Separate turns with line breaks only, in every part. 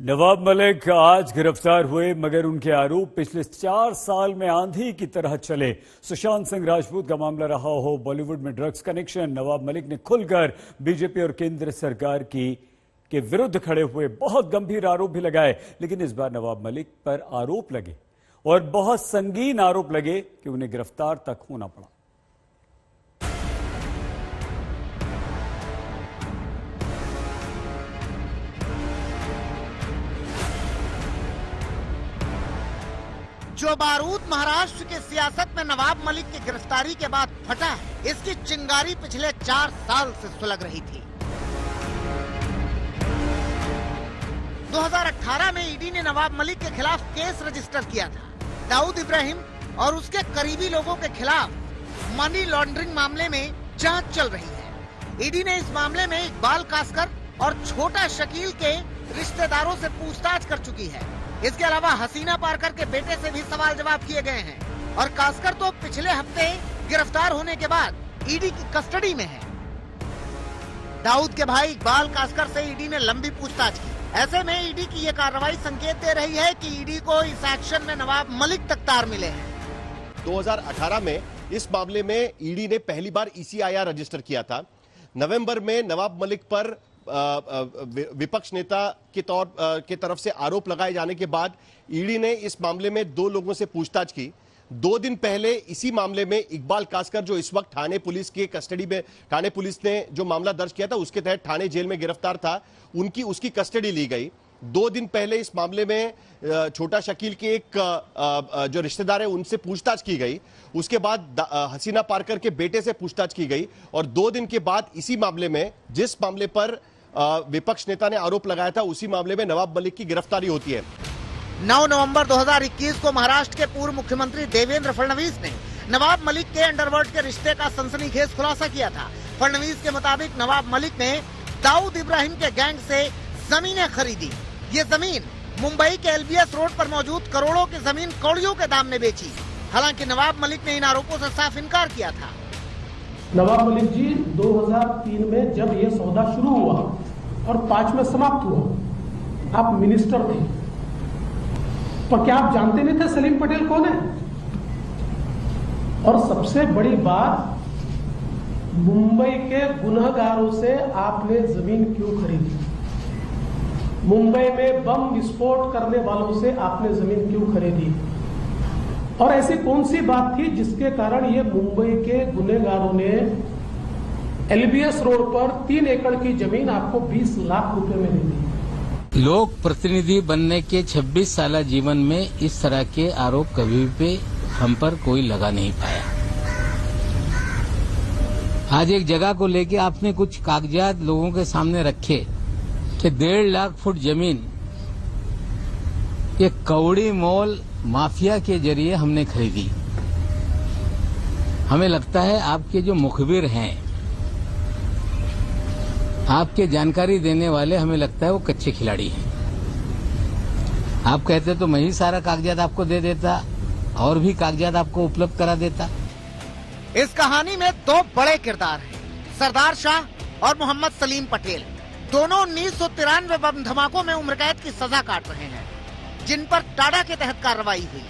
नवाब मलिक आज गिरफ्तार हुए, मगर उनके आरोप पिछले 4 साल में आंधी की तरह चले। सुशांत सिंह राजपूत का मामला रहा हो बॉलीवुड में ड्रग्स कनेक्शन, नवाब मलिक ने खुलकर बीजेपी और केंद्र सरकार के विरुद्ध खड़े हुए बहुत गंभीर आरोप भी लगाए। लेकिन इस बार नवाब मलिक पर आरोप लगे और बहुत संगीन आरोप लगे कि उन्हें गिरफ्तार तक होना पड़ा।
जो बारूद महाराष्ट्र के सियासत में नवाब मलिक की गिरफ्तारी के बाद फटा है, इसकी चिंगारी पिछले 4 साल से सुलग रही थी। 2018 में ईडी ने नवाब मलिक के खिलाफ केस रजिस्टर किया था। दाऊद इब्राहिम और उसके करीबी लोगों के खिलाफ मनी लॉन्ड्रिंग मामले में जांच चल रही है। ईडी ने इस मामले में इकबाल कासकर और छोटा शकील के रिश्तेदारों से पूछताछ कर चुकी है। इसके अलावा हसीना पारकर के बेटे से भी सवाल जवाब किए गए हैं और कासकर तो पिछले हफ्ते गिरफ्तार होने के बाद ईडी की कस्टडी में है। दाऊद के भाई इकबाल कासकर से ईडी ने लंबी पूछताछ की। ऐसे में ईडी की ये कार्रवाई संकेत दे रही है कि ईडी को इस एक्शन में नवाब मलिक तक तार मिले हैं।
2018 में इस मामले में ईडी ने पहली बार ECIR रजिस्टर किया था। नवंबर में नवाब मलिक पर विपक्ष नेता के तरफ से आरोप लगाए जाने के बाद ईडी ने इस मामले में 2 लोगों से पूछताछ की। 2 दिन पहले इसी मामले में इकबाल कासकर, जो इस वक्त थाने पुलिस की कस्टडी में, थाने पुलिस ने जो मामला दर्ज किया था उसके तहत थाने जेल में गिरफ्तार था, उसकी कस्टडी ली गई। 2 दिन पहले इस मामले में छोटा शकील के एक जो रिश्तेदार है उनसे पूछताछ की गई। उसके बाद हसीना पारकर के बेटे से पूछताछ की गई और 2 दिन के बाद इसी मामले में, जिस मामले पर विपक्ष नेता ने आरोप लगाया था, उसी मामले में नवाब मलिक की गिरफ्तारी होती है।
9 नवंबर 2021 को महाराष्ट्र के पूर्व मुख्यमंत्री देवेंद्र फडणवीस ने नवाब मलिक के अंडरवर्ल्ड के रिश्ते का सनसनीखेज खुलासा किया था। फडणवीस के मुताबिक नवाब मलिक ने दाऊद इब्राहिम के गैंग से जमीनें खरीदी। ये जमीन मुंबई के LBS रोड पर मौजूद करोड़ों की जमीन कौड़ियों के दाम में बेची। हालांकि नवाब मलिक ने इन आरोपों से साफ इनकार किया था।
नवाब मलिक जी 2003 में जब ये सौदा शुरू हुआ और 5 में समाप्त हुआ, आप मिनिस्टर थे, तो क्या आप जानते नहीं थे सलीम पटेल कौन है? और सबसे बड़ी बात, मुंबई के गुनहगारों से आपने जमीन क्यों खरीदी? मुंबई में बम विस्फोट करने वालों से आपने जमीन क्यों खरीदी? और ऐसी कौन सी बात थी जिसके कारण ये मुंबई के गुनहगारों ने LBS रोड पर 3 एकड़ की जमीन आपको 20 लाख रुपए में दे दी?
लोक प्रतिनिधि बनने के 26 साल जीवन में इस तरह के आरोप कभी भी हम पर कोई लगा नहीं पाया। आज एक जगह को लेके आपने कुछ कागजात लोगों के सामने रखे कि 1.5 लाख फुट जमीन ये कौड़ी मोल माफिया के जरिए हमने खरीदी। हमें लगता है आपके जो मुखबिर हैं, आपके जानकारी देने वाले, हमें लगता है वो कच्चे खिलाड़ी हैं। आप कहते तो मैं ही सारा कागजात आपको दे देता और भी कागजात आपको उपलब्ध करा देता।
इस कहानी में 2 बड़े किरदार हैं, सरदार शाह और मोहम्मद सलीम पटेल। दोनों 1993 बम धमाकों में उम्र कैद की सजा काट रहे हैं, जिन पर टाडा के तहत कार्रवाई हुई।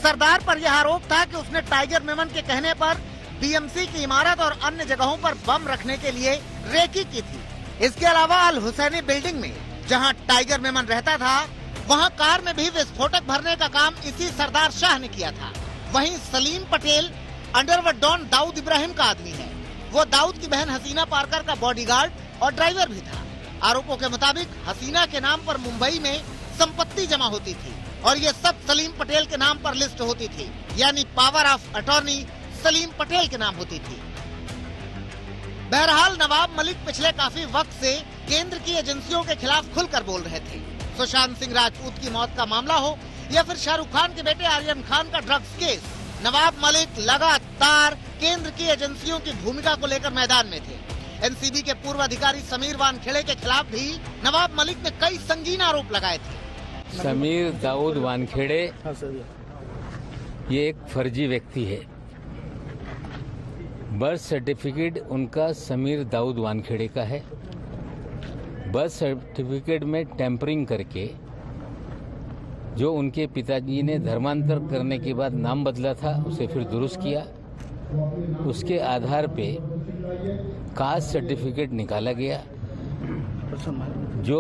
सरदार पर यह आरोप था कि उसने टाइगर मेमन के कहने पर BMC की इमारत और अन्य जगहों पर बम रखने के लिए रेकी की थी। इसके अलावा अल हुसैनी बिल्डिंग में, जहां टाइगर मेमन रहता था, वहां कार में भी विस्फोटक भरने का काम इसी सरदार शाह ने किया था। वहीं सलीम पटेल अंडरवर्ल्ड डॉन दाऊद इब्राहिम का आदमी है। वो दाऊद की बहन हसीना पारकर का बॉडीगार्ड और ड्राइवर भी था। आरोपों के मुताबिक हसीना के नाम पर मुंबई में संपत्ति जमा होती थी और ये सब सलीम पटेल के नाम पर लिस्ट होती थी, यानी power of attorney Salim Patel के नाम होती थी। बहरहाल नवाब मलिक पिछले काफी वक्त से केंद्र की एजेंसियों के खिलाफ खुलकर बोल रहे थे। सुशांत सिंह राजपूत की मौत का मामला हो या फिर शाहरुख खान के बेटे आर्यन खान का ड्रग्स केस, नवाब मलिक लगातार केंद्र की एजेंसियों की भूमिका को लेकर मैदान में थे। NCB के पूर्व अधिकारी समीर वानखेड़े के खिलाफ भी नवाब मलिक ने कई संगीन आरोप लगाए थे।
समीर दाऊद वानखेड़े ये एक फर्जी व्यक्ति है। बर्थ सर्टिफिकेट उनका समीर दाऊद वानखेड़े का है। बर्थ सर्टिफिकेट में टेम्परिंग करके जो उनके पिताजी ने धर्मांतर करने के बाद नाम बदला था उसे फिर दुरुस्त किया। उसके आधार पे कास्ट सर्टिफिकेट निकाला गया। जो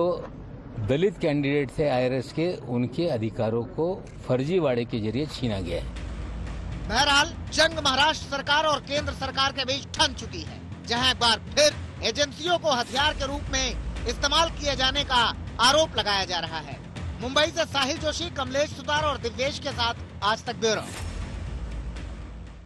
दलित कैंडिडेट थे आईआरएस के, उनके अधिकारों को फर्जीवाड़े के जरिए छीना गया है।
बहरहाल जंग महाराष्ट्र सरकार और केंद्र सरकार के बीच ठन चुकी है, जहां एक बार फिर एजेंसियों को हथियार के रूप में इस्तेमाल किए जाने का आरोप लगाया जा रहा है। मुंबई से साहिल जोशी, कमलेश सुतार और दिव्येश के साथ आज तक ब्यूरो।